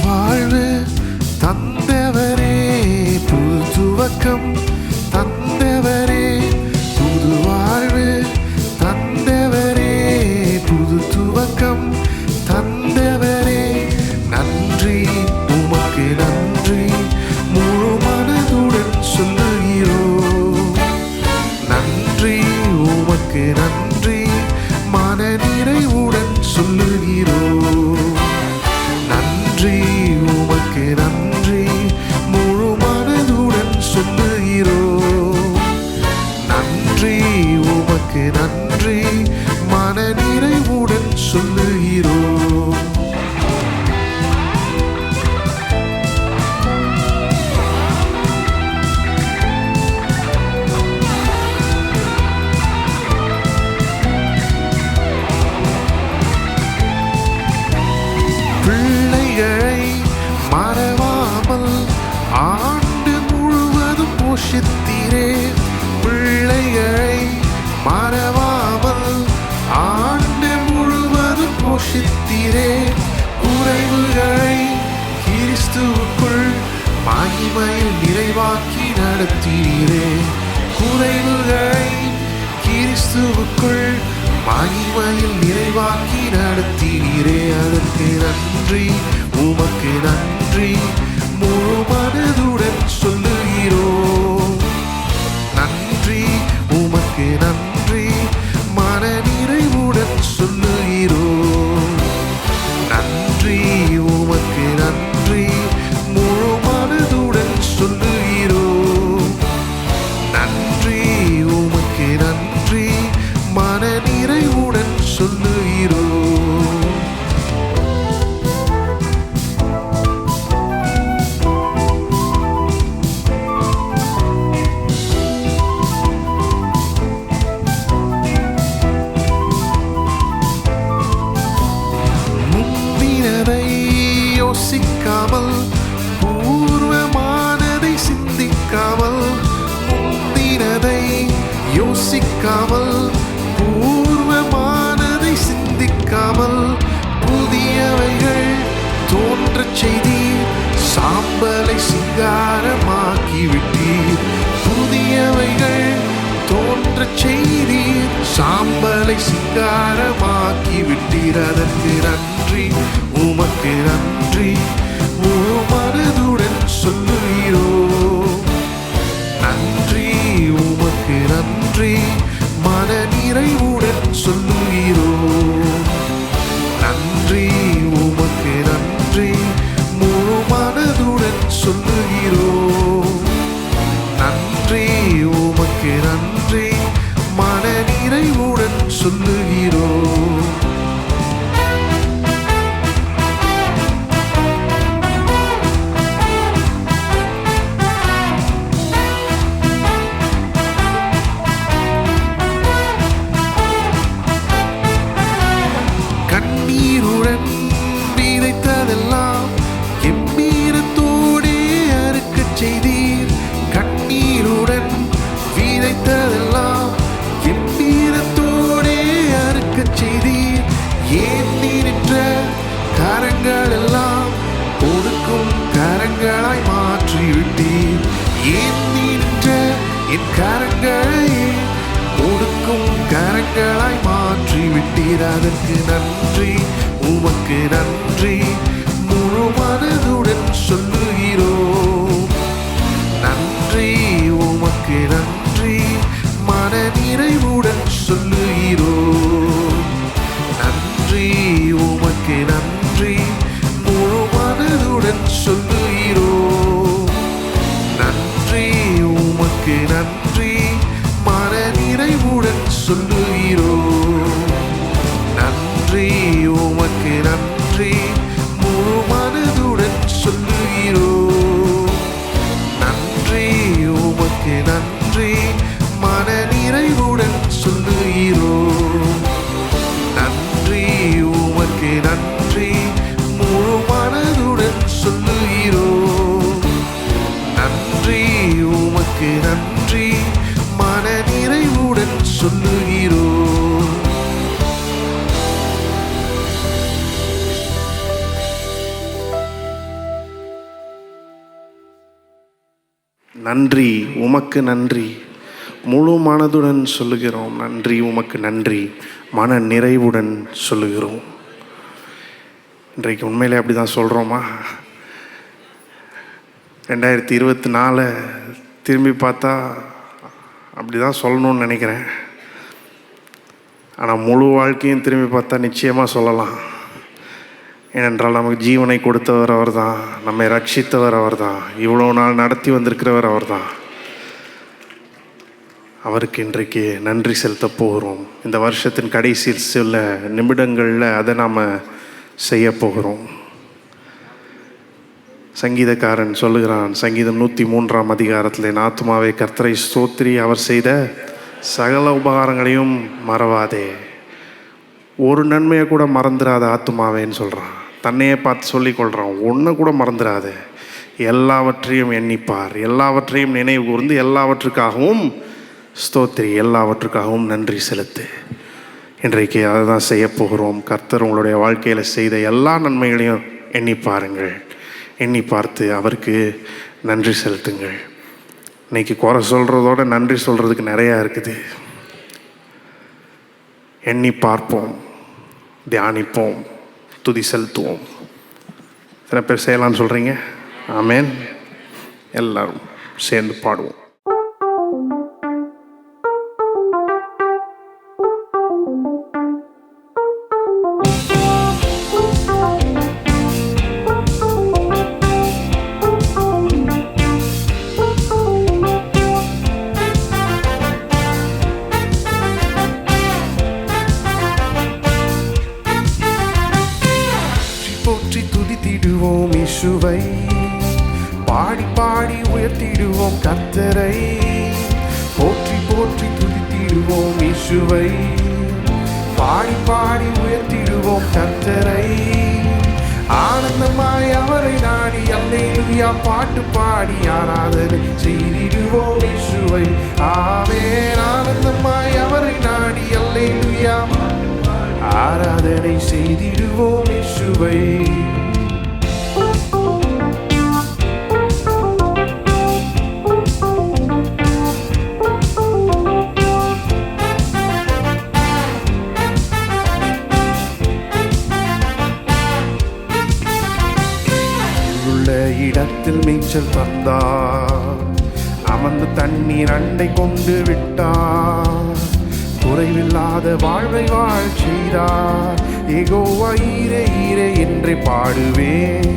வாழ்வு தந்தவரே, புது துவக்கம் தந்தவரே, புது வாழ்வு தந்தவரே, புது துவக்கம் தந்தவரே. நன்றி உமக்கு நன்றி, முழு மனதுடன் சொல்லுகிறோம். நன்றி உமக்கு நன்றி, மன நிறைவுடன் சொல்லுகிறோம். நன்றி உமக்கு நன்றி, முழு மனதுடன் சொல்லுகிறோம். நன்றி உமக்கு நன்றி, மன நிறைவுடன் சொல்லுகிறோம். பிள்ளைகளை மறவாமல் ஆண்டு முழுவதும் போஷித்தீரே. பிள்ளைகளை மறவாமல் ஆண்டு முழுவதும் போஷித்தீரே. குறைவுகளை கிறிஸ்துவுக்குள் மகிமையில் நிறைவாக்கி நடத்தீரே. குறைவுகளை கிறிஸ்துவுக்குள் மகிமையில் நிறைவாக்கி நடத்தீரே. அதற்கு நன்றி உமக்கு நன்றி, முழு மனதுடன் சொல்லுகிறோம். நன்றி உமக்கு நன்றி, மன நிறைவுடன் சொல்லுகிறோம். நன்றி உமக்கு நன்றி, முழு மனதுடன் சொல்லுகிறோம். நன்றி உமக்கு நன்றி, மன நிறைவுடன் சொல்லுகிறோம். முந்தினதை யோசிக்காமல், பூர்வமானதை சிந்திக்காமல், முந்தினதை யோசிக்காமல், பூர்வமானதை சிந்திக்காமல், புதியவைகள் தோன்றச் செய்தீர், சாம்பலை சிங்காரமாக்கி விட்டீர். புதியவைகள் தோன்றச் செய்தீர், சாம்பலை சிங்காரமாக்கி விட்டீர். அதற்கு நன்றி உமக்கு நன்றி, முழு மனதுடன் சொல்லுகிறோம். நன்றி உமக்கு நன்றி, மன நிறைவுடன் சொல்லுகிறோம். நன்றி உமக்கு நன்றி, முழு மனதுடன் சொல்லுகிறோம். நன்றி உமக்கு நன்றி, மன நிறைவுடன் சொல்லுகிறோம். கண்ணீருடன் விதைத்ததெல்லாம் கெம்பீரத்தோடே அறுக்கச் செய்தீர். கண்ணீருடன் விதைத்ததெல்லாம் கெம்பீரத்தோடே அறுக்கச் செய்தீர். ஏந்தி நின்ற கரங்கள் எல்லாம் கொடுக்கும் கரங்களாய் மாற்றிவிட்டீர். ஏந்தி நின்ற என் கரங்களை கொடுக்கும் கரங்களாய் மாற்றிவிட்டீர். அதற்கு நன்றி உமக்கு நன்றி, முழு மனதுடன் சொல்லுகிறோம். நன்றி உமக்கு நன்றி, மன நிறைவுடன் சொல்லுகிறோம். நன்றி உமக்கு நன்றி, முழு மனதுடன் சொல்லுகிறோம். நன்றி உமக்கு நன்றி, மன நிறைவுடன் சொல்லுகிறோம். நன்றி உமக்கு நன்றி, முழு மனதுடன் சொல்லுகிறோம். நன்றி உமக்கு நன்றி, மன நிறைவுடன் சொல்லுகிறோம். நன்றி உமக்கு நன்றி, முழு மனதுடன் சொல்லுகிறோம். நன்றி உமக்கு நன்றி, மன நிறைவுடன் சொல்லுகிறோம். நன்றி, உமக்கு நன்றி. முழு மனதுடன் சொல்லுகிறோம். நன்றி, உமக்கு நன்றி. மன நிறைவுடன் சொல்லுகிறோம். இன்றைக்கு உண்மையிலே அப்படி தான் சொல்கிறோமா? 2024 திரும்பி பார்த்தா அப்படி தான் சொல்லணும்னு நினைக்கிறேன். ஆனால் முழு வாழ்க்கையும் திரும்பி பார்த்தா நிச்சயமாக சொல்லலாம். ஏனென்றால் நமக்கு ஜீவனை கொடுத்தவர் அவர் தான், நம்மை ரட்சித்தவர் அவர் தான், இவ்வளோ நாள் நடத்தி வந்திருக்கிறவர் அவர் தான். அவருக்கு இன்றைக்கு நன்றி செலுத்த போகிறோம். இந்த வருஷத்தின் கடைசி சில நிமிடங்களில் அதை நாம் செய்ய போகிறோம். சங்கீதக்காரன் சொல்லுகிறான், சங்கீதம் 103ஆம் அதிகாரத்தில், என் ஆத்துமாவே கர்த்தரை ஸ்தோத்திரி, அவர் செய்த சகல உபகாரங்களையும் மறவாதே. ஒரு நன்மையை கூட மறந்துடாத ஆத்துமாவேன்னு சொல்கிறான். தன்னையே பார்த்து சொல்லிக்கொள்கிறான், ஒன்று கூட மறந்துடாது, எல்லாவற்றையும் எண்ணிப்பார், எல்லாவற்றையும் நினைவு கூர்ந்து எல்லாவற்றுக்காகவும் ஸ்தோத்திரி, எல்லாவற்றுக்காகவும் நன்றி செலுத்து. இன்றைக்கு அதை தான் செய்ய போகிறோம். கர்த்தர் உங்களுடைய வாழ்க்கையில் செய்த எல்லா நன்மைகளையும் எண்ணி பாருங்கள். எண்ணி பார்த்து அவருக்கு நன்றி செலுத்துங்கள். இன்றைக்கி குறை சொல்கிறதோட நன்றி சொல்கிறதுக்கு நிறையா இருக்குது. எண்ணி பார்ப்போம், தியானிப்போம், துதி செலுத்துவோம். சில பேர் செய்யலான்னு சொல்கிறீங்க. ஆமேன். எல்லாரும் சேர்ந்து பாடுவோம். போற்றி துதித்திடுவோம் இயேசுவை, பாடி பாடி உயர்த்திடுவோம் கர்த்தரை. போற்றி போற்றி துதித்திடுவோம் இயேசுவை, பாடி பாடி உயர்த்திடுவோம் கர்த்தரை. ஆனந்தமாய் அவரை நாடி அல்லேலூயா பாட்டு பாடி ஆராதனை செய்திடுவோம் இயேசுவை. ஆமென். ஆனந்தமாய் அவரை நாடி அல்லேலூயா ஆராதனை செய்திடுவோம் இயேசுவை. உள்ள இடத்தில் மேய்ச்சல் தந்தார், அமர்ந்து தண்ணீர் அண்டை கொண்டு விட்டார், குறைவில்லாத வாழ்வை வாழ் செய்தார். யெகோவா ஈரே ஈரே என்றே பாடுவேன்,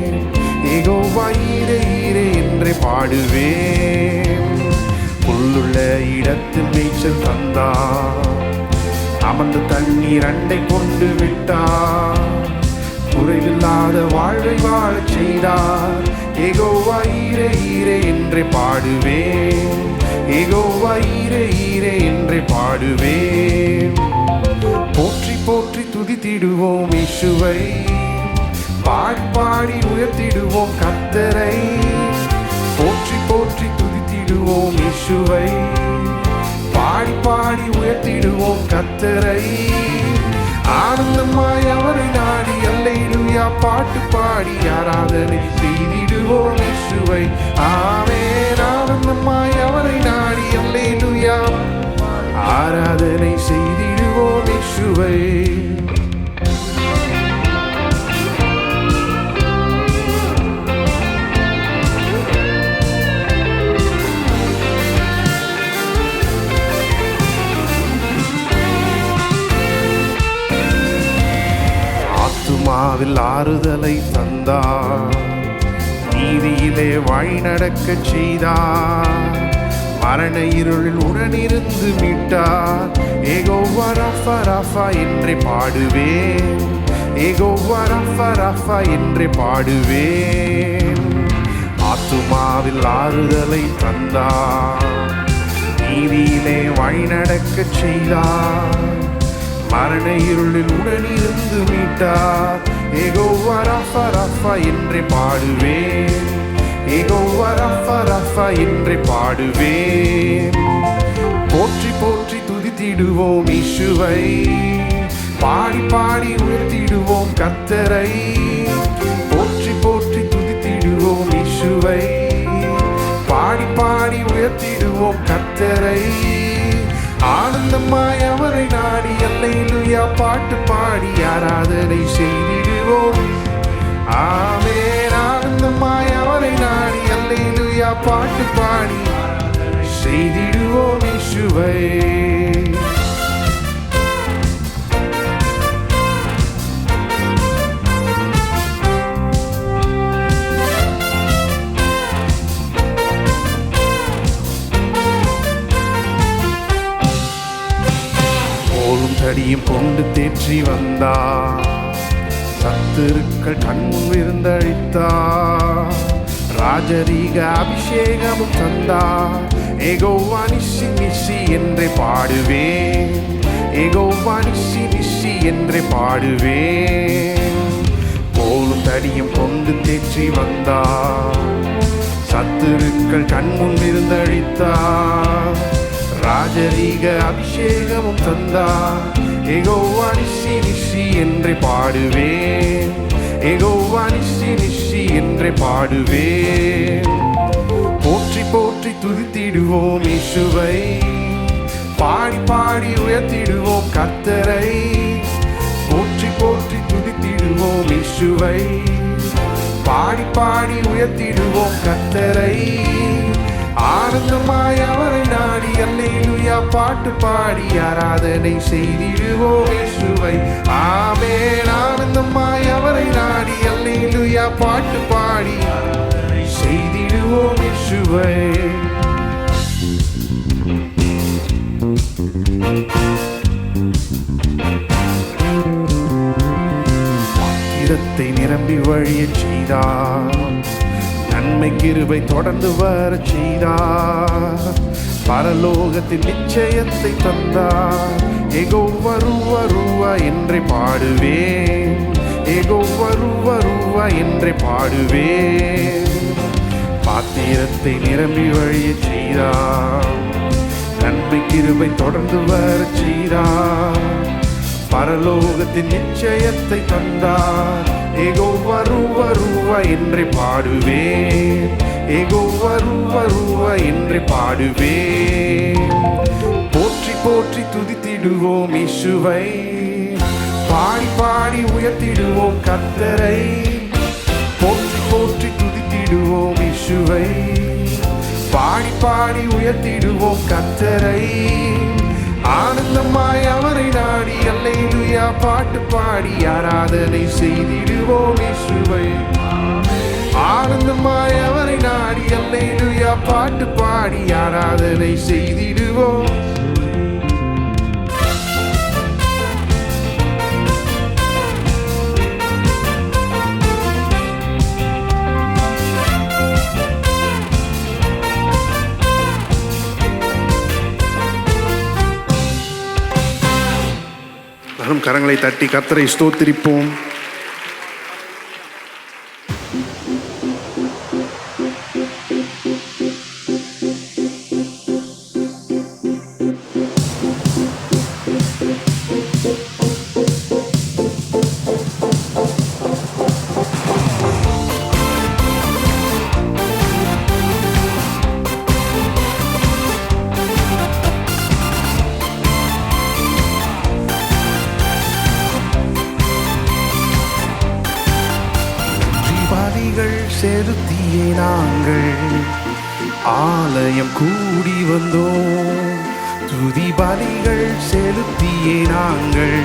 யெகோவா ஈரே ஈரே என்றே பாடுவேன். புல்லுள்ள இடத்தில் மேய்ச்சல் தந்தார், அமர்ந்து தண்ணீர் அண்டை கொண்டு விட்டார், குறைவில்லாத வாழ்வை வாழ செய்தார். யெகோவா ஈரே ஈரே என்றே பாடுவேன், யெகோவா ஈரே ஈரே என்றே பாடுவேன். போற்றி போற்றி துதித்திடுவோம் இயேசுவை, பாடி பாடி உயர்த்திடுவோம் கர்த்தரை. போற்றி போற்றி துதித்திடுவோம் இயேசுவை, பாடி பாடி உயர்த்திடுவோம் கர்த்தரை. ஆனந்தமாய் அவரை நாடி அல்லேலூயா பாட்டு பாடி ஆராதனை செய்திடுவோம் இயேசுவை. ஆமென். ஆனந்தமாய் அவரை நாடி அல்லேலூயா ஆராதனை செய்திடுவோம் இயேசுவை. ஆத்துமாவில் ஆறுதலை தந்தார், நீதியிலே வழி நடக்க செய்தார், மரண இருளில் உடனிருந்து மீட்டார். யெகோவா ரஃபா ரஃபா என்றே பாடுவேன், யெகோவா ரஃபா ரஃபா என்றே பாடுவேன். ஆத்துமாவில் ஆறுதலை தந்தார், நீதியிலே வழி நடக்க செய்தார், மரண இருளில் உடனிருந்து மீட்டார். யெகோவா ரஃபா ரஃபா என்றே பாடுவேன், யெகோவா ரஃபா ரஃபா என்றே பாடுவேன். போற்றி போற்றி துதித்திடுவோம் இயேசுவை, பாடி பாடி உயர்த்திடுவோம் கர்த்தரை. போற்றி போற்றி துதித்திடுவோம் இயேசுவை, பாடி பாடி உயர்த்திடுவோம் கர்த்தரை. ஆனந்தமாய் அவரை நாடி அல்லேலூயா பாட்டு பாடி ஆராதனை செய்திடுவோம். ஆமென். ஆனந்தமாய் அவரை நாடி அல்லேலூயா பாட்டு பாடி செய்திடுவோம் இயேசுவை. கோலும் தடியும் கொண்டு தேற்றி வந்தார், சத்துருக்கள் கண்முன் விருந்தளித்தார், ராஜரீக அபிஷேகமும் தந்தார். யெகோவா நிசி நிசி என்றே பாடுவேன், யெகோவா நிசி நிசி என்றே பாடுவேன். கோலும் தடியும் கொண்டு தேற்றி வந்தார், சத்துருக்கள் கண்முன் விருந்தளித்தார், ராஜரீக அபிஷேகமும் தந்தார். யெகோவா நிசி நிசி என்றே பாடுவேன், யெகோவா நிசி நிசி என்றே பாடுவேன். போற்றி போற்றி துதித்திடுவோம் இயேசுவை, பாடி பாடி உயர்த்திடுவோம் கர்த்தரை. போற்றி போற்றி துதித்திடுவோம் இயேசுவை, பாடி பாடி உயர்த்திடுவோம் கர்த்தரை. ஆனந்தமாய் அவரை நாடி அல்லேலூயா பாட்டு பாடி ஆராதனை செய்திடுவோம் இயேசுவை. ஆமென். ஆனந்தமாய் அவரை நாடி அல்லேலூயா பாட்டு பாடி செய்திடுவோம் இயேசுவை. பாத்திரத்தை நிரம்பி வழியச் செய்தார், நன்மை கிருபை தொடர்ந்து வரச் செய்தார், பரலோகத்தின் நிச்சயத்தை தந்தார். யெகோவா ரூவா ரூவா என்றே பாடுவேன், யெகோவா ரூவா ரூவா என்றே பாடுவேன். பாத்திரத்தை நிரம்பி வழியச் செய்தார், நன்மை கிருபை தொடர்ந்து வரச் செய்தார், பரலோகத்தின் நிச்சயத்தை தந்தார். யெகோவா ரூவா ரூவா என்றே பாடுவேன், யெகோவா ரூவா ரூவா என்றே பாடுவேன். போற்றி போற்றி துதித்திடுவோம் இயேசுவை, பாடி பாடி உயர்த்திடுவோம் கர்த்தரை. போற்றி போற்றி துதித்திடுவோம் இயேசுவை, பாடி பாடி உயர்த்திடுவோம் கர்த்தரை. ஆனந்தமாய் அவரை நாடி அல்லேலூயா பாட்டு பாடி ஆராதனை செய்திடுவோம் இயேசுவை. ஆனந்தமாய் அவரை நாடி அல்லேலூயா பாட்டு பாடி ஆராதனை செய்திடுவோம். கரங்களை தட்டி கர்த்தரை ஸ்தோத்திரிப்போம். செலுத்தியே நாங்கள் ஆலயம் கூடி வந்தோம், துதி பலிகள் செலுத்தியே நாங்கள்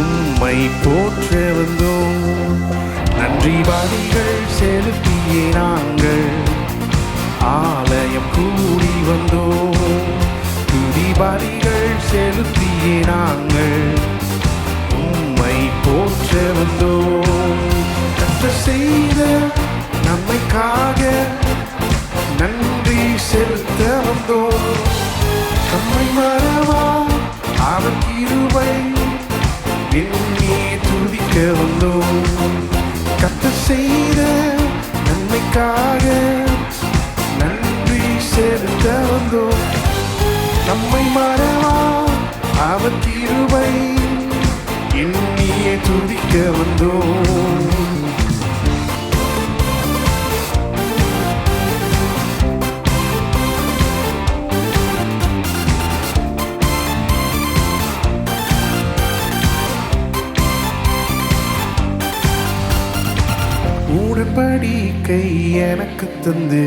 உம்மை போற்ற வந்தோம். நன்றி பலிகள் செலுத்தியே நாங்கள் ஆலயம் கூடி வந்தோம், துதி பலிகள் செலுத்தியே நாங்கள் உம்மை போற்ற வந்தோம். கர்த்தர் செய்த நன்மைக்காக நன்றி செலுத்த வந்தோம். நம்மை மறவா அவர் கிருபை எண்ணி துதிக்க வந்தோம். கர்த்தர் செய்த நன்மைக்காக நன்றி செலுத்த வந்தோம். நம்மை மறவா அவர் கிருபை எண்ணியே துதிக்க வந்தோம். உடன்படிக்கை எனக்கு தந்து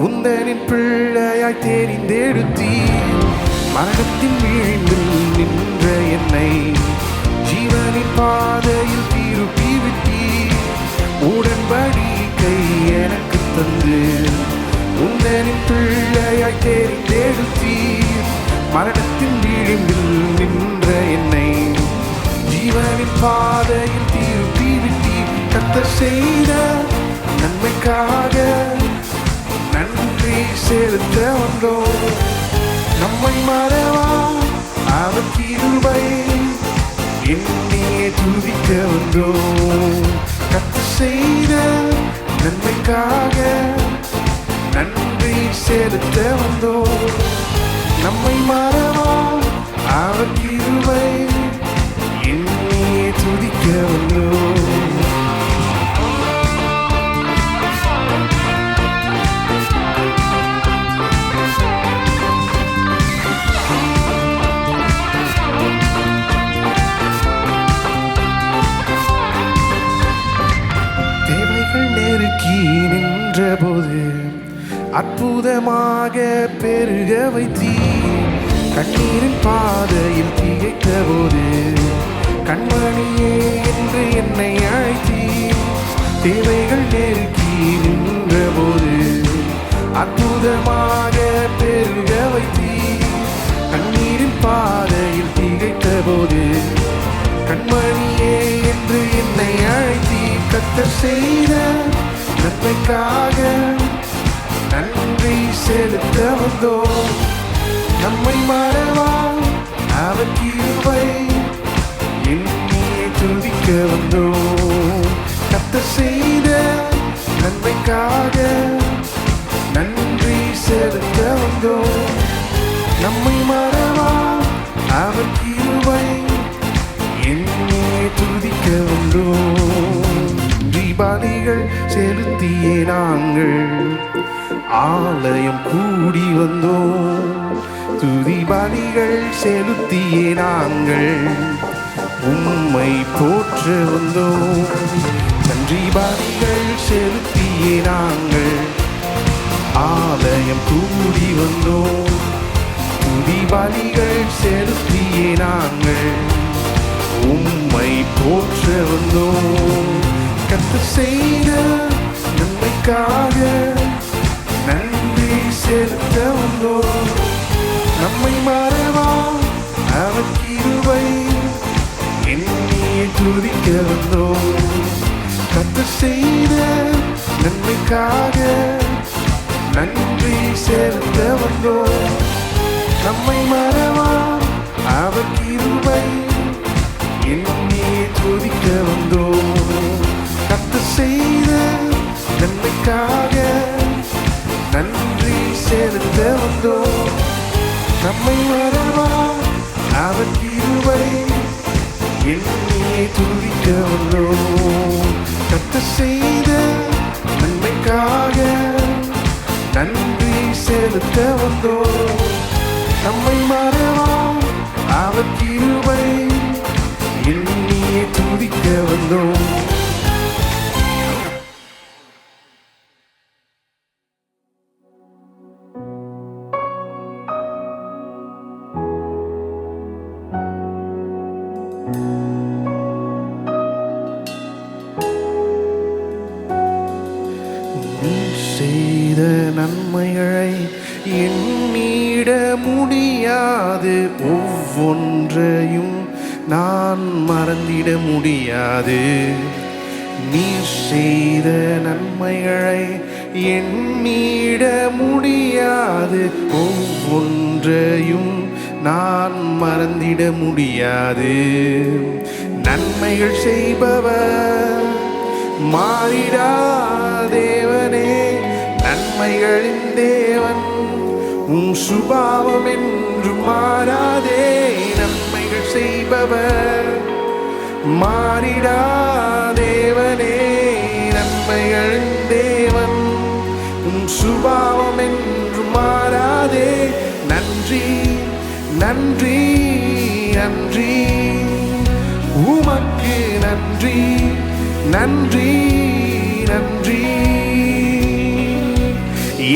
உந்தனின் பிள்ளையாய் தெரிந்தெடுத்தீர். மரணத்தின் வீழ்ந்தில் நின்ற என்னை ஜீவனின் பாதையில் திருப்பி விட்டீர். உடன்படிக்கை எனக்கு தந்து உந்தனின் பிள்ளையாய் தெரிந்தெடுத்தீர். மரணத்தின் வீழ்ந்தில் நின்ற என்னை ஜீவனின் பாதையில் திருப்பி விட்டீர். கர்த்தர் செய்த நன்மைக்காக நன்றி செலுத்த வந்தோம். நம்மை மறவா அவர் கிருபை என்னையே துதிக்க வந்தோம். கர்த்தர் செய்த நன்மைக்காக நன்றி செலுத்த வந்தோம். நம்மை மறவா அவர் கிருபை என்னையே துதிக்க வந்தோம். நின்றபோது அற்புதமாக பெருக வைத்தீர். கண்ணீரின் பாதையில் திகைத்த போது கண்மணியே என்று என்னை அழைத்தீர். தேவைகள் நெருக்கி நின்றபோது அற்புதமாக பெருக வைத்தீர். கண்ணீரின் பாதையில் திகைத்த போது கண்மணியே என்று என்னை அழைத்தீர். கர்த்தர் செய்த நன்மைக்காக நன்றி செலுத்த வந்தோம். நம்மை மறவா அவர் கிருபை என்னையே துதிக்க வந்தோம். கர்த்தர் செய்த நன்மைக்காக நன்றி செலுத்த வந்தோம். நம்மை மறவா அவர் கிருபை என்னையே துதிக்க வந்தோம். தீபாவளிகள் செலுத்தியே நாங்கள் ஆலயம் கூடி வந்தோம். துதிபாலிகள் செலுத்தியே நாங்கள் உம்மை போற்ற வந்தோம். நன்றி பாலிகள் செலுத்தியே நாங்கள் ஆலயம் கூடி வந்தோம். துதிபாலிகள் செலுத்தியே நாங்கள் உம்மை போற்ற வந்தோம். கர்த்தர் செய்த நன்மைக்காக நன்றி செலுத்த வந்தோம். நம்மை மறவா அவர் கிருபை என்னையே துதிக்க வந்தோம். கர்த்தர் செய்த நன்மைக்காக நன்றி செலுத்த வந்தோம். நம்மை மறவா அவர் கிருபை என்னையே துதிக்க வந்தோம். கர்த்தர் செய்த நன்மைக்காக நன்றி செலுத்த வந்தோம். நம்மை மறவா அவர் கிருபை என்னையே துதிக்க வந்தோம். கர்த்தர் செய்த நன்மைக்காக நன்றி செலுத்த வந்தோம். நம்மை மறவா அவர் கிருபை என்னையே துதிக்க வந்தோம். செய்த நன்மைகளை எண்ணிட முடியாது. ஒவ்வொன்றையும் நான் மறந்திட முடியாது. நீர் செய்த நன்மைகளை எண்ணிட முடியாது. ஒவ்வொன்றையும் நான் மறந்திட முடியாது. நன்மைகள் செய்பவர் மாறிடா தேவனே, நன்மைகளின் தேவன் உம் சுபாவம் என்று மாறாதே. நன்மைகள் செய்பவர் மாறிடா தேவனே, நன்மைகளின் தேவன் உம் சுபாவம் என்று மாறாதே. நன்றி நன்றி நன்றி உமக்கு நன்றி நன்றி நன்றி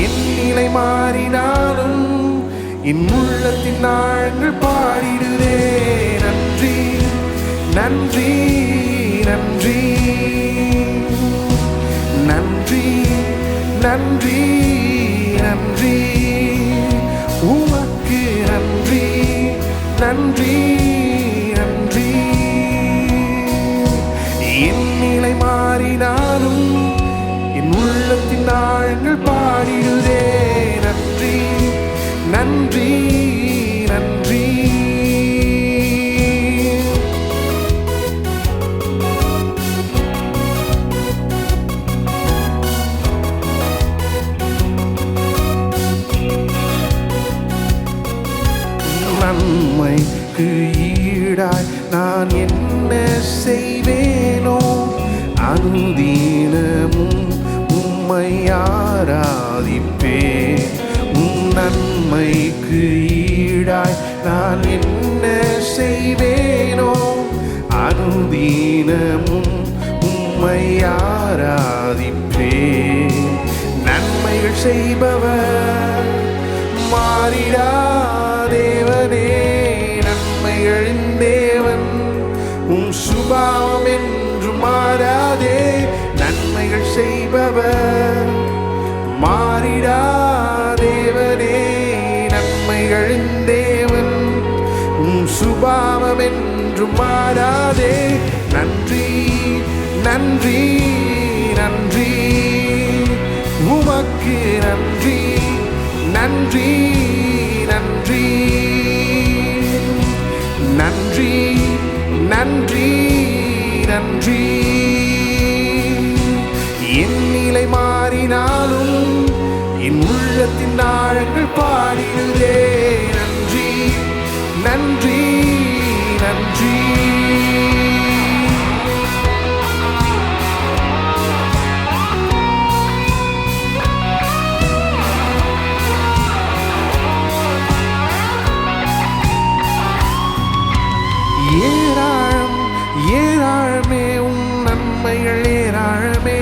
என் நிலை மாறினாலும் என் உள்ளத்தின் ஆழங்கள் பாடிடுதே. நன்றி நன்றி நன்றி நன்றி நன்றி நன்றி உமக்கு நன்றி நன்றி நன்றி. என் நிலை மாறினாலும் என் உள்ளத்தின் ஆழங்கள் பாடிடுதே. நன்றி நன்றி நன்றி. நன்மைக்கு ஈடாய் நான் என்ன செய்வேனோ அனுதினமும் உம்மை ஆராதிப்பேன். உம் நன்மைக்கு ஈடாய் நான் என்ன செய்வேனோ அனுதினமும் உம்மை ஆராதிப்பேன். நன்மைகள் செய்பவர் மாறிடா தேவனே, நன்மைகளின் தேவன் உம் சுபாவம் என்று மாறாதே. நன்மைகள் செய்பவர் மாறிடா தேவனே, நன்மைகளின் தேவன் உம் சுபாவம் என்று மாறாதே. நன்றி நன்றி நன்றி உமக்கு நன்றி நன்றி நன்றி நன்றி நன்றி நன்றி. என் நிலை மாறினாலும் என் உள்ளத்தின் ஆழங்கள் பாடிடுதே. நன்றி நன்றி நன்றி. ஏராளம் ஏராளமே உம் நன்மைகள் ஏராளமே.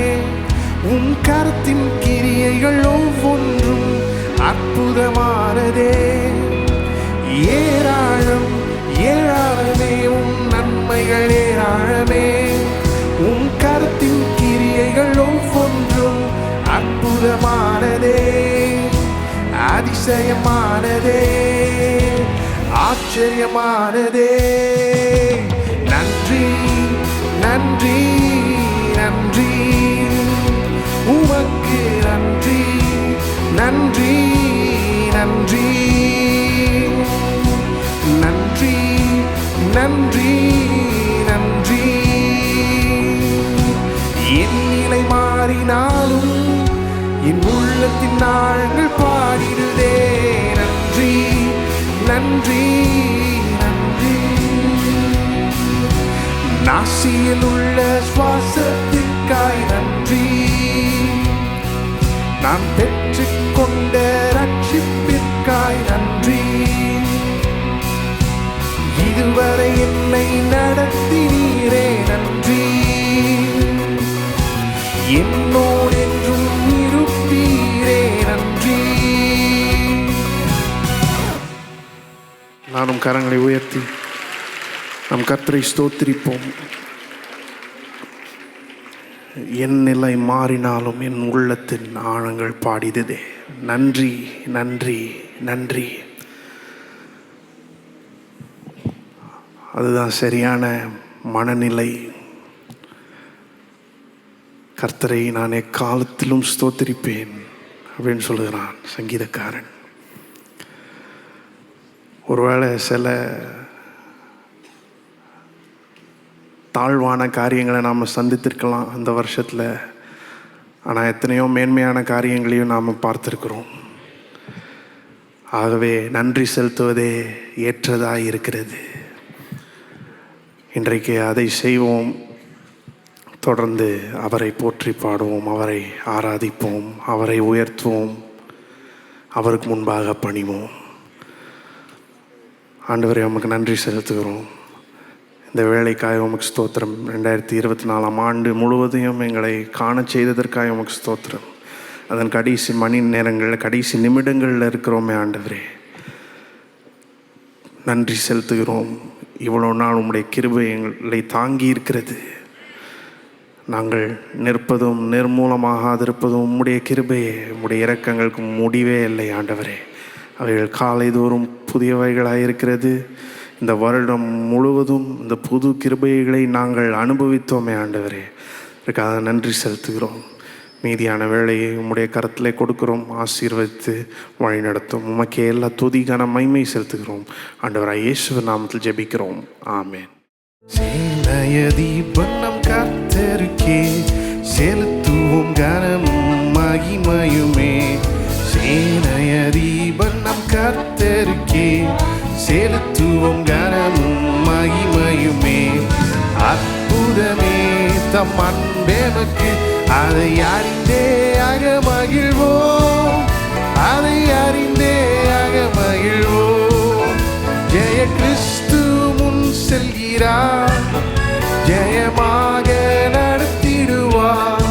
உம் கரத்தின் கிரியைகள் ஒவ்வொன்றும் அற்புதமானதே. ஏராளம் ஏராளமே உம் நன்மைகள் ஏராளமே. உம் கரத்தின் கிரியைகள் ஒவ்வொன்றும் அற்புதமானதே, அதிசயமானதே, ஆச்சரியமானதே. நன்றி நன்றி நன்றி உமக்கு நன்றி நன்றி நன்றி நன்றி நன்றி நன்றி. என் நிலை மாறினாலும் என் உள்ளத்தின் ஆழங்கள் பாடிடுதே. நன்றி நன்றி நன்றி. நாசியில் உள்ள சுவாசத்திற்காய் நன்றி. நான் பெற்றுக்கொண்ட ரட்சிப்பிற்காய் நன்றி. இதுவரை என்னை நடத்தினீரே நன்றி. என்னோடு என்றும் இருப்பீரே நன்றி. நானும் கரங்களை உயர்த்தி நம் கர்த்தரை ஸ்தோத்திரிப்போம். என் நிலை மாறினாலும் என் உள்ளத்தின் ஆழங்கள் பாடிடுதே. நன்றி நன்றி நன்றி. அதுதான் சரியான மனநிலை. கர்த்தரை நான் எக்காலத்திலும் ஸ்தோத்திரிப்பேன் அப்படின்னு சொல்லுகிறான் சங்கீதக்காரன். ஒருவேளை சில தாழ்வான காரியங்களை நாம் சந்தித்திருக்கலாம் அந்த வருஷத்தில். ஆனால் எத்தனையோ மேன்மையான காரியங்களையும் நாம் பார்த்துருக்கிறோம். ஆகவே நன்றி செலுத்துவதே ஏற்றதாக இருக்கிறது. இன்றைக்கு அதை செய்வோம். தொடர்ந்து அவரை போற்றி பாடுவோம், அவரை ஆராதிப்போம், அவரை உயர்த்துவோம், அவருக்கு முன்பாக பணிவோம். ஆண்டவரே உமக்கு நன்றி செலுத்துகிறோம். இந்த வேலைக்காக உமக்கு ஸ்தோத்திரம். 2024 ஆண்டு முழுவதையும் எங்களை காண செய்ததற்காக உமக்கு ஸ்தோத்திரம். அதன் கடைசி மணி நேரங்களில், கடைசி நிமிடங்களில் இருக்கிறோமே ஆண்டவரே, நன்றி செலுத்துகிறோம். இவ்வளோ நாள் உம்முடைய கிருபை எங்களை தாங்கி இருக்கிறது. நாங்கள் நிற்பதும் நிர்மூலமாகாதிருப்பதும் உம்முடைய கிருபையே. உம்முடைய இரக்கங்களுக்கு முடிவே இல்லை ஆண்டவரே. அவைகள் காலைதோறும் புதியவைகளாக இருக்கிறது. இந்த வருடம் முழுவதும் இந்த புது கிருபைகளை நாங்கள் அனுபவித்தோமே ஆண்டவரே. அதுக்காக நன்றி செலுத்துகிறோம். மீதியான வேலையை உம்முடைய கரத்திலே கொடுக்கிறோம். ஆசீர்வதித்து வழி நடத்தும். உமக்கே எல்லா துதிக்கான மகிமை செலுத்துகிறோம். ஆண்டவராய் இயேசுவின் நாமத்தில் ஜெபிக்கிறோம். ஆமென். சேனையதீபம் நம் கர்த்தருக்கே செலுத்துவோம் கனமும் மகிமையுமே. சேனையதீபம் நம் கர்த்தருக்கே செலுத்துவோம் கனமும் மகிமையுமே. அற்புதமே தம் அன்பேமக்கு, அதை அறிந்தே ஆக மகிழ்வோம், அதை அறிந்தே ஆக மகிழ்வோம். ஜெய கிறிஸ்து முன் செல்கிறார், ஜெயமாக நடத்திடுவார்.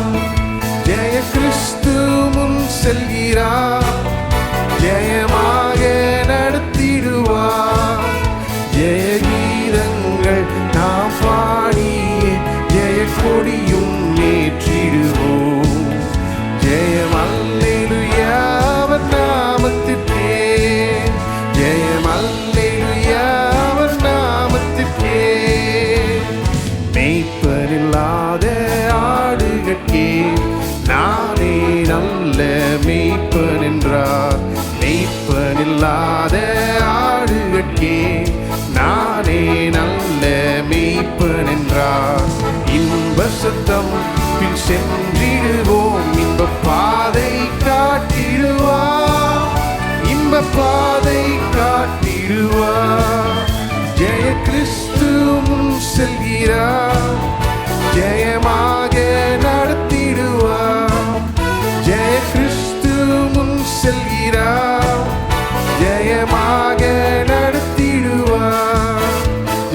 ஜெய கிறிஸ்து முன் செல்கிறார், ஜெயமாக நடத்திடுவார். ஜெய கீதங்கள் நாம் பாடியே ஜெய கொடியும் ஏற்றிடுவோம். ஜெயம் அல்லேலூயா அவர் நாமத்திற்கே, ஜெயம் அல்லேலூயா அவர் நாமத்திற்கே. மேய்ப்பனில்லாத ஆடுகட்கே நானே நல்ல மேய்ப்பன் என்றார். மேய்ப்பனில்லாத ஆடுகட்கே நானே நல்ல மேய்ப்பன் என்றார். இன்ப சத்தம் பின் சென்றிடுவோம், இன்ப பாதை காட்டிடுவார், இன்ப பாதை காட்டிடுவார். ஜெய கிறிஸ்து முன் செல்கிறார், ஜெயமாக நடத்திடுவார். ஜெய கிறிஸ்து முன் செல்கிறார், ஜெயமாக நடத்திடுவார்.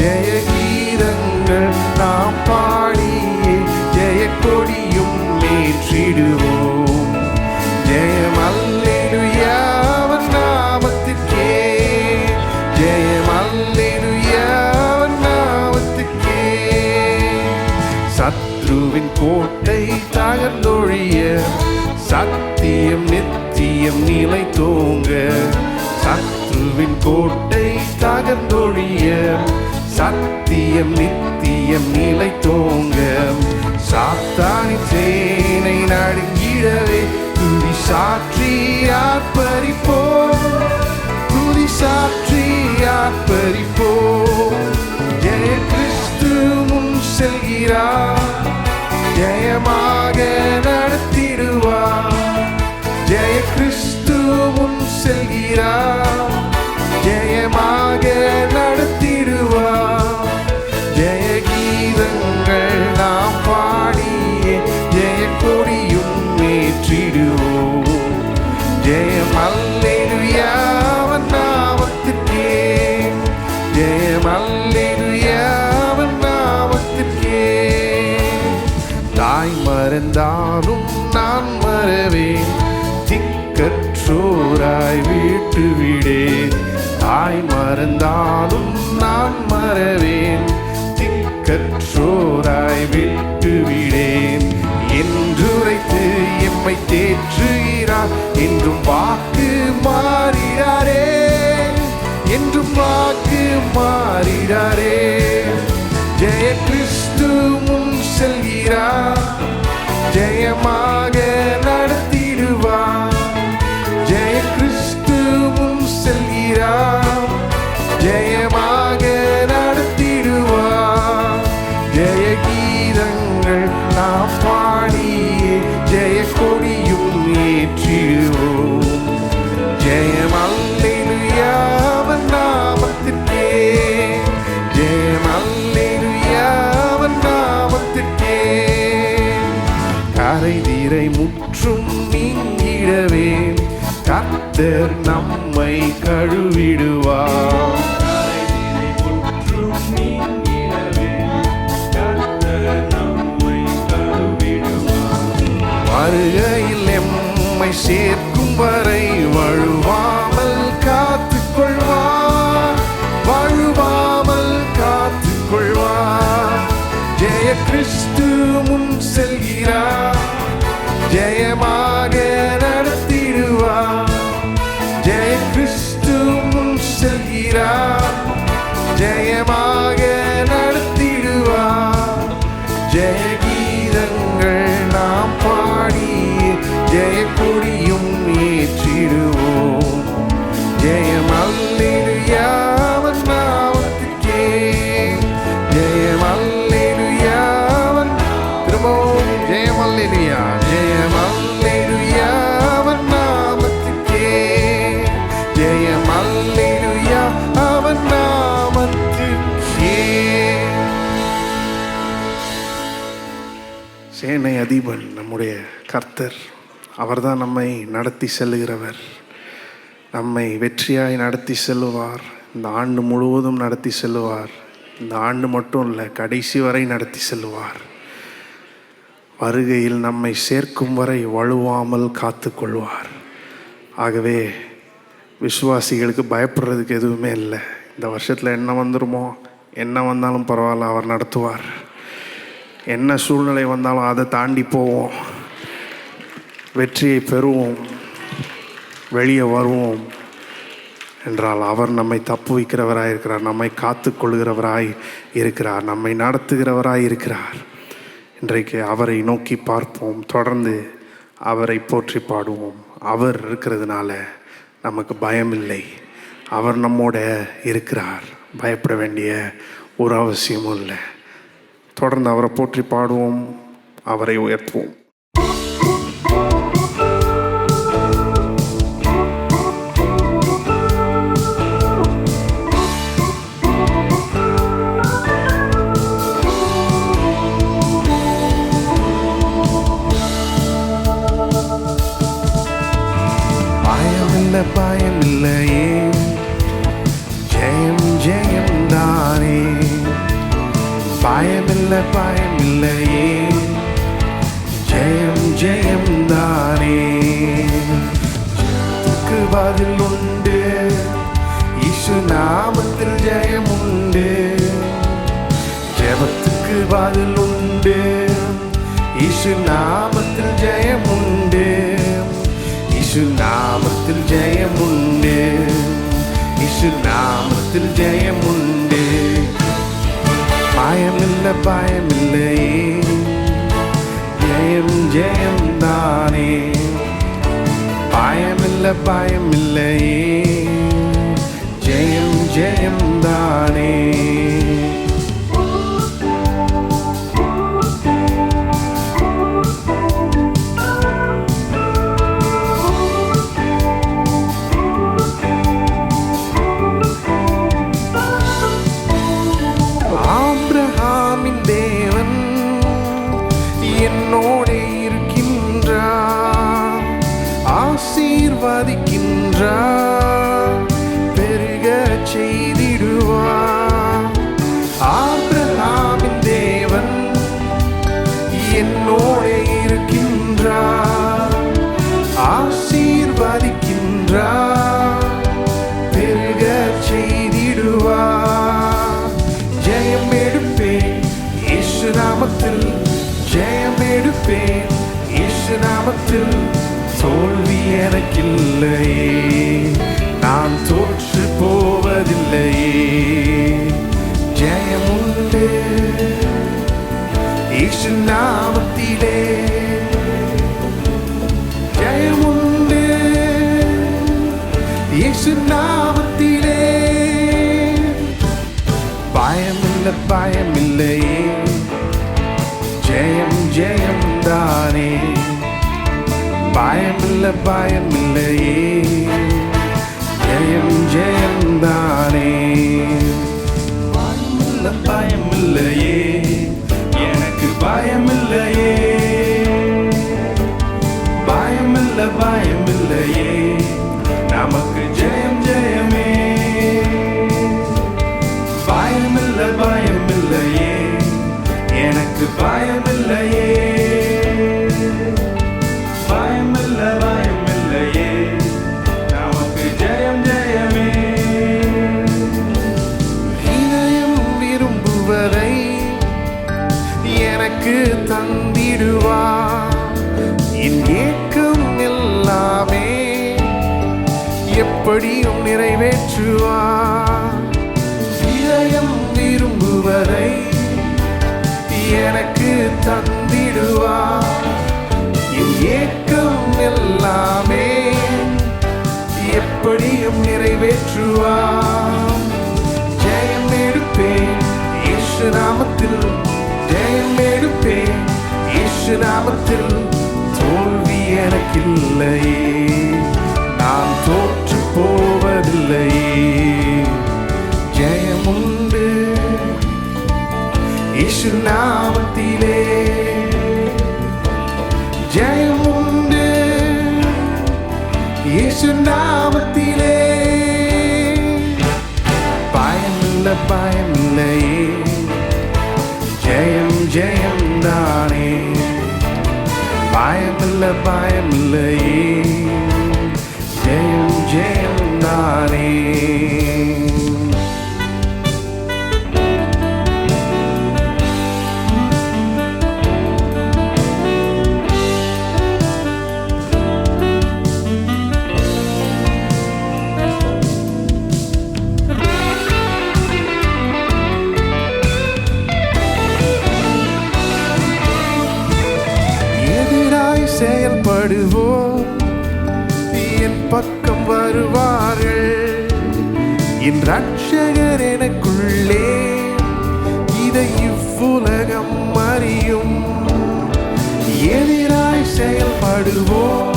ஜெய கீதங்கள் நாம் பாடியே ஜெய கொடியும் ஏற்றிடுவோம். ஜெயம் அல்லேலூயா அவர் நாமத்திற்கே, ஜெயம் அல்லேலூயா அவர் நாமத்திற்கே. சத்ருவின் கோட்டை தகர்ந்தொழிய, சத்தியம் நித்தியம் நிலைத்தோங்க. சத்ருவின் கோட்டை தகர்ந்தொழிய, சத்தியம் நித்தியம் நிலைத்தோங்க. சாத்தானின் சேனை நடுங்கிடவே துதி சாற்றி ஆர்ப்பரிப்போம், துதி சாற்றி ஆர்ப்பரிப்போம். ஜெய கிறிஸ்து முன் செல்கிறார், ஜெயமாக நடத்திடுவார். ஜெய கிறிஸ்து முன் செல்கிறார், ஜெயமாக நடத்திடுவார். ஜெய கீதங்கள் நாம் பாடியே ஜெய கொடியும் ஏற்றிடுவோம். ஜெயம் அல்லேலூயா அவர் நாமத்திற்கே, ஜெயம் அல்லேலூயா அவர் நாமத்திற்கே. தாய் மறந்தாலும் நான் மறவேன், திக்கற்றோராய் வீட்டு விடேன். தாய் மறந்தாலும் நான் மறவேன், திக்கற்றோராய் விட்டு விடேன். என்றுரைத்து எம்மை தேற்றுகிறார், என்றும் வாக்கு மாறிடாரே, என்றும் வாக்கு மாறிடாரே. ஜெய கிறிஸ்து முன் செல்கிறார், ஜெயமாக நடத்திடுவார். ஜெய கிறிஸ்து முன் செல்கிறார், ஜெயமாக நடத்திடுவார். ஜெய கீதங்கள் நாம் பாடியே ஜெய கொடியும் ஏற்றிடுவோம். ஜெயம் அல்லேலூயா அவர் நாமத்திற்கே, ஜெயம் அல்லேலூயா அவர் நாமத்திற்கே. கரை திரை முற்றும் நீங்கிடவே கர்த்தர் நம்மை கழுவிடுவார். வருகையில் எம்மை நம்மை சேர்க்கும் வரை வழுவாமல் காத்துக் கொள்வார், வழுவாமல் காத்துக் கொள்வார். ஜெய கிறிஸ்து முன் செல்கிறார், ஜெயமாக நடத்திடுவார். ஜெய கிறிஸ்து முன் செல்கிறார், ஜெயமாக நடத்திடுவார். ஜெய கீதங்கள் நாம் பாடி ஜெய கொடியும் ஏற்றிடுவோம். ஜெயம் அல்லேலூயா அவன் நாமத்துக்கே, ஜெயம் அல்லேலூயா அவன் திரும்பவும் ஜெயம் அல்லேலூயா, ஜெயம் அல்லேலூயா அவன் நாமத்துக்கே, ஜெயம் அல்லேலூயா அவன் நாமத்துக்கே. சேனை அதிபன் நம்முடைய கர்த்தர், அவர்தான் நம்மை நடத்தி செல்லுகிறவர். நம்மை வெற்றியாய் நடத்தி செல்லுவார். இந்த ஆண்டு முழுவதும் நடத்தி செல்லுவார். இந்த ஆண்டு மட்டும் இல்லை, கடைசி வரை நடத்தி செல்லுவார். வருகையில் நம்மை சேர்க்கும் வரை வழுவாமல் காத்து கொள்வார். ஆகவே விசுவாசிகளுக்கு பயப்படுறதுக்கு எதுவுமே இல்லை. இந்த வருஷத்தில் என்ன வந்துருமோ, என்ன வந்தாலும் பரவாயில்ல, அவர் நடத்துவார். என்ன சூழ்நிலை வந்தாலும் அதை தாண்டி போவோம், வெற்றியை பெறுவோம், வெளியே வருவோம் என்றால் அவர் நம்மை தப்பு வைக்கிறவராய் இருக்கிறார், நம்மை காத்து கொள்கிறவராய் இருக்கிறார், நம்மை நடத்துகிறவராய் இருக்கிறார். இன்றைக்கு அவரை நோக்கி பார்ப்போம், தொடர்ந்து அவரை போற்றி பாடுவோம். அவர் இருக்கிறதுனால நமக்கு பயம் இல்லை, அவர் நம்மோட இருக்கிறார், பயப்பட வேண்டிய ஒரு அவசியமும் இல்லை. தொடர்ந்து அவரை போற்றி பாடுவோம், அவரை உயர்த்துவோம். பயமில்லையே, ஜெயம் ஜெயம் தானே. பயமில்லையே, ஜெயம் ஜெயம் தானே. ஜெயத்துக்கு பதில் உண்டு, இயேசு நாமத்தில் ஜெயம் உண்டு. ஜெபத்துக்கு பதில் உண்டு, இயேசு நாமத்தில் ஜெயம் உண்டு. இயேசு நாமத்தில் ஜெயம் உண்டு, இயேசு நாமத்தில் ஜெயம் உண்டு. பயமில்லையே, ஜெயம் ஜெயம் தானே. பயமில்லையே, ஜெயம் ஜெயம் தானே. ஆசீர்வதிக்கின்றார், பெருக செய்திடுவார். ஆபிரகாமின் தேவன் என்னோடு இருக்கின்றார், ஆசீர்வதிக்கின்றார், பெருக செய்திடுவார். ஜெயம் எடுப்பேன் இயேசு நாமத்தில், ஜெயம் எடுப்பேன் இயேசு நாமத்தில். தோல்வி எனக்கில்லையே, நான் தோற்று போவதில்லையே. ஜெயம் உண்டு இயேசு நாமத்திலே, ஜெயம் உண்டு இயேசு நாமத்திலே. பயமில்லையே, ஜெயம் ஜெயம் தானே. பயமில்லையே, ஜெயம் ஜெயம் தானே. பயமில்லையே, எனக்கு பயமில்லையே. பயமில்லையே, நமக்கு ஜெயம் ஜெயமே. பயமில்லையே, எனக்கு பயமில்லையே. பயமில்லை எப்படியும் நிறைவேற்றுவார். இதயம் விரும்புவதை எனக்கு தந்திடுவார். என் ஏக்கம் எல்லாமே எப்படியும் நிறைவேற்றுவார். ஜெயம் எடுப்பேன் இயேசு நாமத்தில், ஜெயம் எடுப்பேன் இயேசு நாமத்தில். தோல்வி எனக்கில்லையே, நான் தோற்று போவதில்லையே. ஜெயம் உண்டு இயேசு நாமத்திலே, ஜெயம் உண்டு இயேசு நாமத்திலே. பயமில்லை பயமில்லையே, ஜெயம் ஜெயம் தானே. பயமில்லை பயமில்லையே, ஜெயம் ஜெயம் தானே. செயல்படுவோம், என் பக்கம் வருவார்கள். என் ரட்சகர் எனக்குள்ளே, இதை இவ்வுலகம் அறியும். எதிராய் செயல்படுவோம்,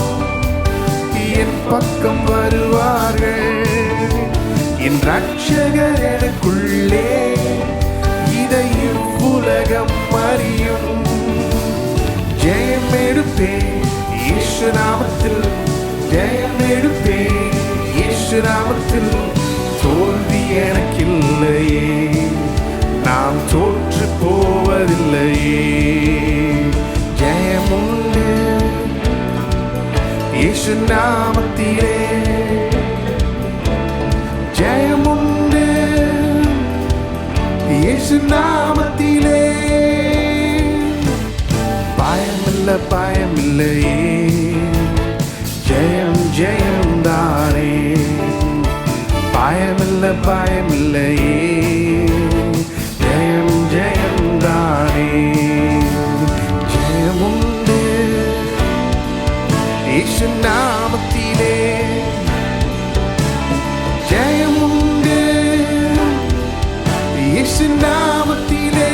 என் பக்கம் வருவார்கள். என் ரட்சகர் எனக்குள்ளே, இதை இவ்வுலகம் அறியும். ஜெயம் எடுப்பேன் இயேசு நாமத்தில், ஜெயம் எடுப்பேன் இயேசு நாமத்தில். தோல்வி எனக்கில்லையே, நாம் தோற்று போவதில்லையே. ஜெயம் உண்டு இயேசு நாமத்திலே, ஜெயம் உண்டு இயேசு நாமத்திலே. பயமில்லை பயமில்லையே, ஜெயம் ஜெயம் தானே. பயமில்லை பயமில்லையே, ஜெயம் ஜெயம் தானே. ஜெயம் உண்டு இயேசு நாமத்திலே, ஜெயம் உண்டு இயேசு நாமத்திலே.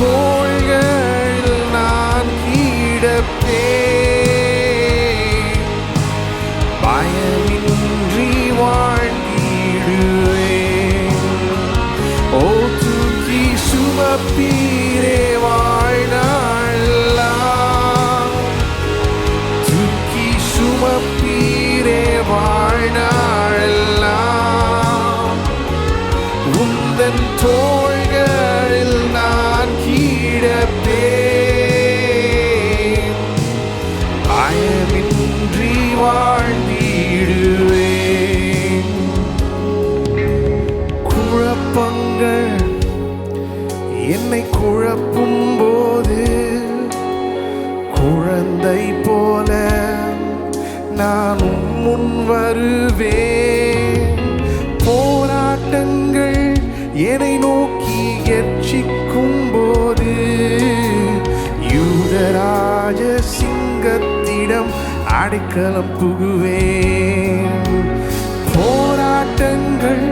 தோள்களில் நான் கிடப்பேன், பயமின்றி வாழ்ந்திடுவேன். ஓ தூக்கி சுமப்பீரே வாழ்நாளெல்லாம், தூக்கி சுமப்பீரே வாழ்நாளெல்லாம். உந்தன் தோள்களில் நான் கிடப்பேன், பயமின்றி வாழ்ந்திடுவேன். குழப்பங்கள் என்னை குழப்பும் போது, குழந்தை போல நான் முன் வருவேன். போராட்டங்கள் என்னை நோக்கி எச்சிக்கும் போது, யூதராஜ சிங்கத்திடம் அடைக்கலம் புகுவேன். போராட்டங்கள்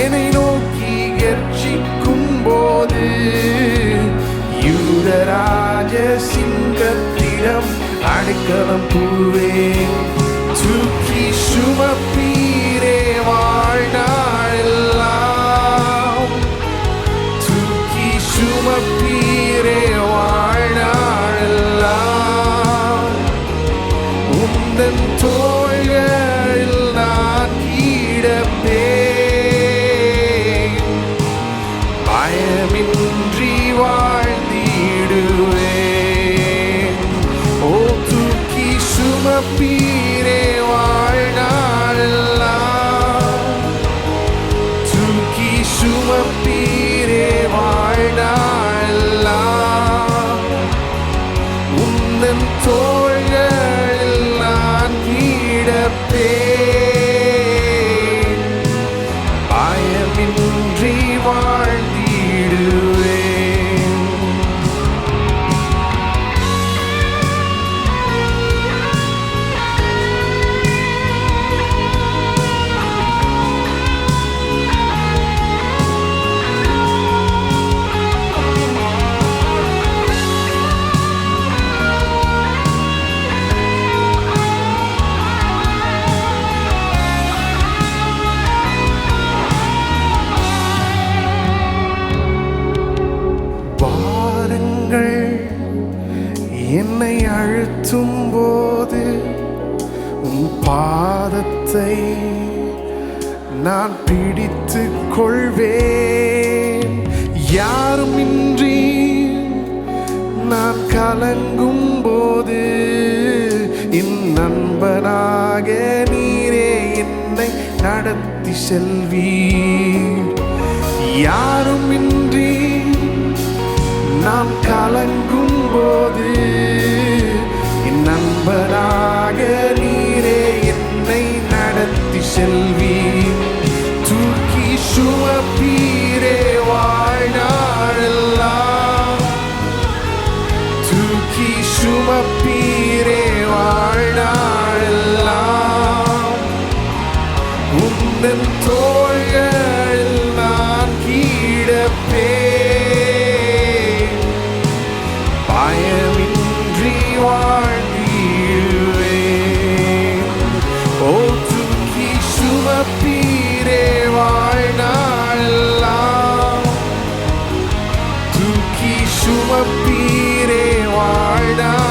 என்னை நோக்கி எச்சிக்கும் போது, யூதராஜ சிங்கத்திடம் தஞ்சம் அடைக்கலம் புகுவேன். தூக்கி சுமப்பீரே வாழ்நாளெல்லாம், தூக்கி சுமப்பீரே வாழ்நாளெல்லாம். உந்தன் தோள்களில் நான் கிடப்பேன், பயமின்றி வாழ்ந்திடுவேன். ஓ தூக்கி சுமப்பீரே வாழ்நாளெல்லாம், தூக்கி சுமப்பீரே வாழ்நாளெல்லாம். உந்தன் தோள்களில் நான் கிடப்பேன், பயமின்றி வாழ்ந்திடுவேன். என்னை அழுத்தும் போது உன் பாதத்தை நான் பிடித்து கொள்வேன். யாருமின்றி நான் கலங்கும் போது என் நண்பனாக நீரே என்னை நடத்தி செல்வீர். யாருமின்றி நான் கலங்கும் போது என் நண்பனாக நீரே என்னை நடத்தி செல்வீர். தூக்கி சுமப்பீரே வாழ்நாளெல்லாம், தூக்கி சுமப்பீரே வாழ்நாளெல்லாம். உந்தன் தோள்களில் நான் கிடப்பேன், பயமின்றி வாழ்ந்திடுவேன். ஓ தூக்கி சுமப்பீரே வாழ்நாளெல்லாம், தூக்கி சுமப்பீரே வாழ்நாளெல்லாம்.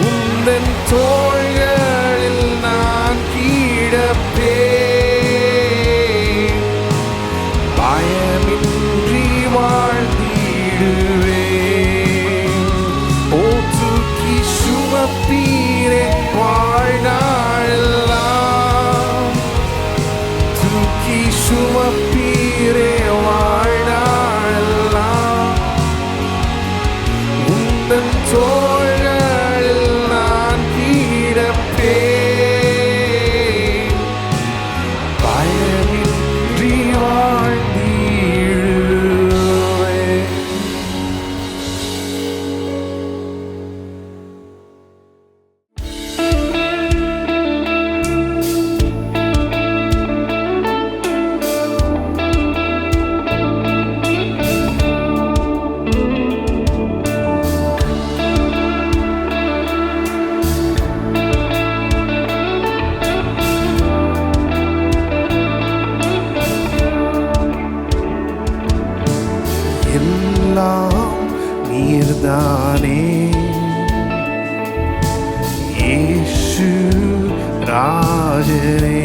உந்தன் தோள்களில் நான் கிடப்பேன், பயமின்றி வாழ்ந்திடுவேன். ஓ தூக்கி சுமப்பீரே வாழ்நாளெல்லாம், தூக்கி சுமப்பீரே வாழ்நாளெல்லாம். உந்தன் தோள்களில் நான் கிடப்பேன், பயமின்றி வாழ்ந்திடுவேன். எல்லாம் நீர்தானே இயேசு ராஜனே,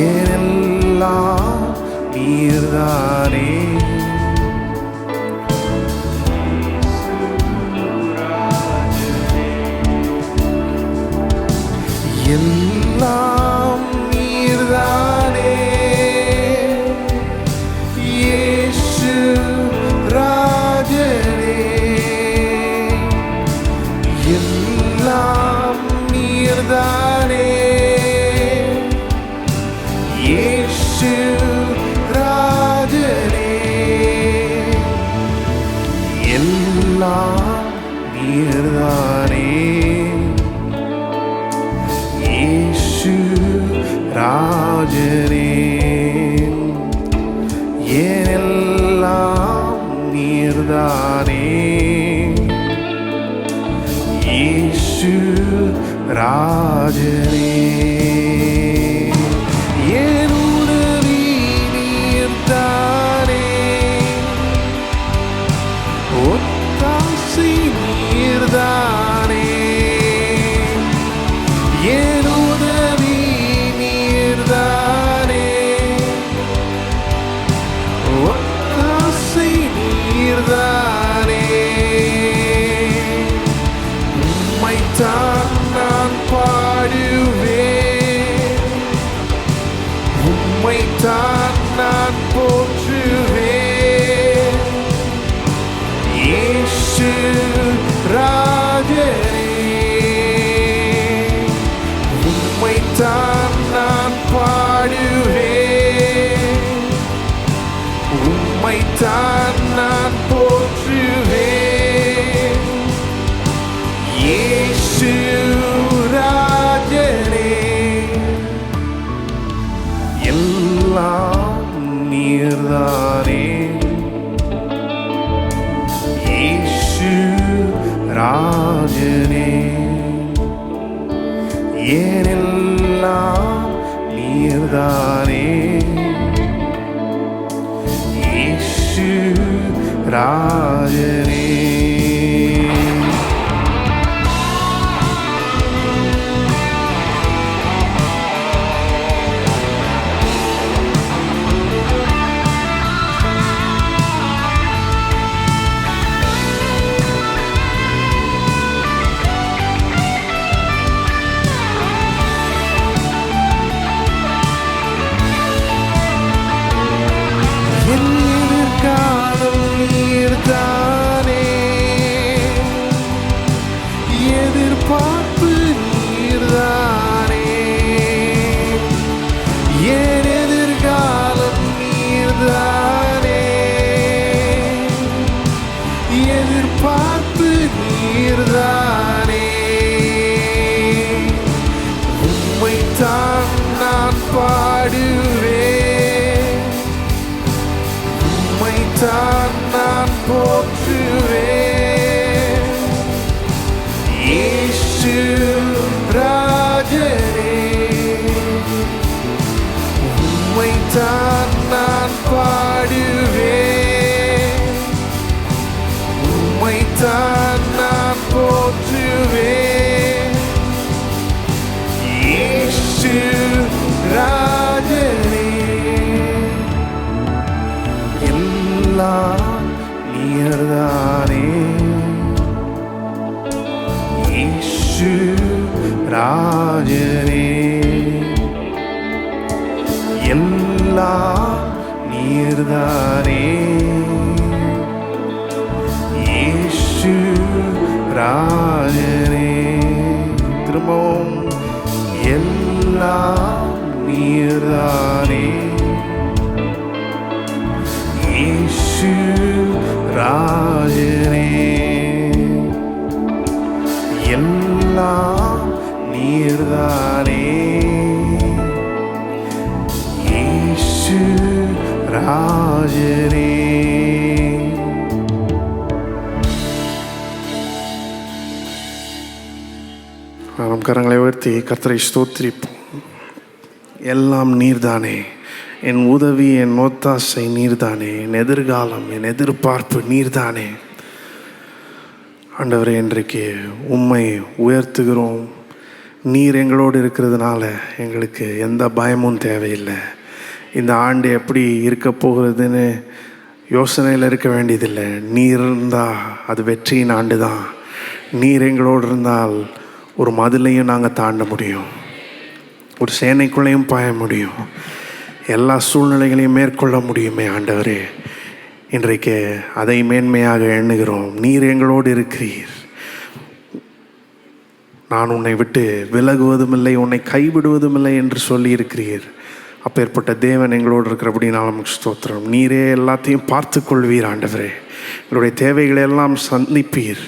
ஏனெல்லாம் நீர்தானே. எல்லாம் நீர்தானே இயேசு ராஜனே, எல்லாம் நீர்தானே இயேசு ராஜனே. எல்லாம் நீர்தானே இயேசு ராஜனே, ஏனெல்லாம் நீர் நீர்தானே இயேசு ராஜனே. என் உதவி நீர்தானே, ஒத்தாசை நீர்தானே. என் உதவி நீர்தானே, ஒத்தாசை நீர்தானே. உம்மைத்தான் நான் பாடுவேன், உம்மைத்தான் நான் போற்றுவேன். இயேசு ராஜனே, உம்மைத்தான் நான் பாடுவேன், உம்மைத்தான் நான் போற்றுவேன். இயேசு ராஜனே, எல்லாம் நீர்தானே. இயேசு ராஜனே, ஏனெல்லாம் நீர்தானே. இயேசு ராஜனே. எதிர்காலம் நீர்தானே, எதிர்பார்ப்பு நீர்தானே. என் எதிர்காலம் நீர்தானே, எதிர்பார்ப்பு நீர்தானே. உம்மைத்தான் நான் பாடுவேன், உம்மைத்தான் நான் போற்றுவேன். இயேசு ராஜனே, உம்மைத்தான் நான் பாடுவேன், உம்மைத்தான் நான் போற்றுவேன். இயேசு ராஜனே, எல்லாம் நீர்தானே. இயேசு ராஜனே, எல்லாம் நீர்தானே. இயேசு ராஜனே, திரும்பவும் எல்லாம் நீர்தானே. இயேசு ராஜனே, எல்லாம் நீர்தானே. இயேசு ராஜனே. நம் கரங்களை உயர்த்தி கர்த்தரை ஸ்தோத்திரிப்போம். எல்லாம் நீர்தானே, என் உதவி, என் ஒத்தாசை நீர்தானே, என் எதிர்காலம், என் எதிர்பார்ப்பு நீர்தானே. ஆண்டவரே, இன்றைக்கு உம்மை உயர்த்துகிறோம். நீர் எங்களோடு இருக்கிறதுனால எங்களுக்கு எந்த பயமும் தேவையில்லை. இந்த ஆண்டு எப்படி இருக்க போகிறதுன்னு யோசனையில் இருக்க வேண்டியதில்லை. நீர் இருந்தால் அது வெற்றியின் ஆண்டு தான். நீர் எங்களோடு இருந்தால் ஒரு மதிலையும் நாங்கள் தாண்ட முடியும், ஒரு சேனைக்குள்ளேயும் பாய முடியும், எல்லா சூழ்நிலைகளையும் மேற்கொள்ள முடியுமே. ஆண்டவரே, இன்றைக்கு அதை மேன்மையாக எண்ணுகிறோம். நீர் எங்களோடு இருக்கிறீர். நான் உன்னை விட்டு விலகுவதும் இல்லை, உன்னை கைவிடுவதும் இல்லை என்று சொல்லியிருக்கிறீர். அப்பேற்பட்ட தேவன் எங்களோடு இருக்கிறபடினால் நமக்கு ஸ்தோத்திரம். நீரே எல்லாத்தையும் பார்த்து கொள்வீர். ஆண்டவரே, எங்களுடைய தேவைகளை எல்லாம் சந்திப்பீர்.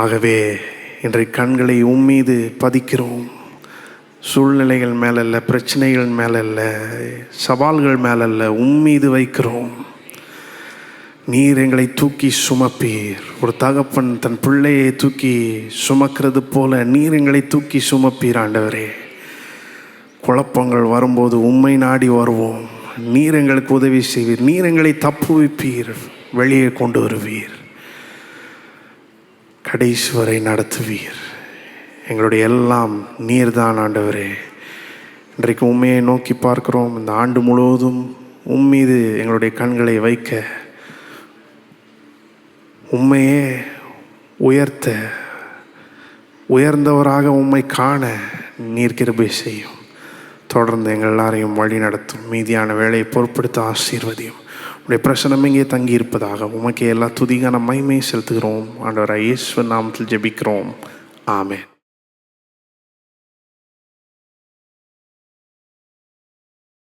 ஆகவே இன்றைக்கு கண்களை உம்மீது பதிக்கிறோம். சூழ்நிலைகள் மேலல்ல, பிரச்சனைகள் மேலல்ல, சவால்கள் மேலல்ல, உம்மீது வைக்கிறோம். நீர் எங்களை தூக்கி சுமப்பீர். ஒரு தகப்பன் தன் பிள்ளையை தூக்கி சுமக்கிறது போல நீர் எங்களை தூக்கி சுமப்பீர் ஆண்டவரே. குழப்பங்கள் வரும்போது உம்மை நாடி வருவோம். நீர் எங்களுக்கு உதவி செய்வீர். நீர் எங்களை தப்புவிப்பீர், வெளியே கொண்டு வருவீர், கடைசி வரை நடத்துவீர். எங்களுடைய எல்லாம் நீர்தான் ஆண்டவரே. இன்றைக்கு உண்மையை நோக்கி பார்க்கிறோம். இந்த ஆண்டு முழுவதும் மீது எங்களுடைய கண்களை வைக்க, உண்மையே உயர்த்த, உயர்ந்தவராக உம்மை காண நீர் கிருபை செய்யும். தொடர்ந்து எங்கள் எல்லாரையும் வழி நடத்தும். மீதியான வேலையை பொறுப்படுத்த ஆசீர்வதியும். உடைய பிரசனம் இங்கே தங்கி இருப்பதாக உமக்கே எல்லா துதிகான மகிமையை செலுத்துகிறோம். ஆண்டவராகிய இயேசுவின் நாமத்தில் ஜெபிக்கிறோம். ஆமென்.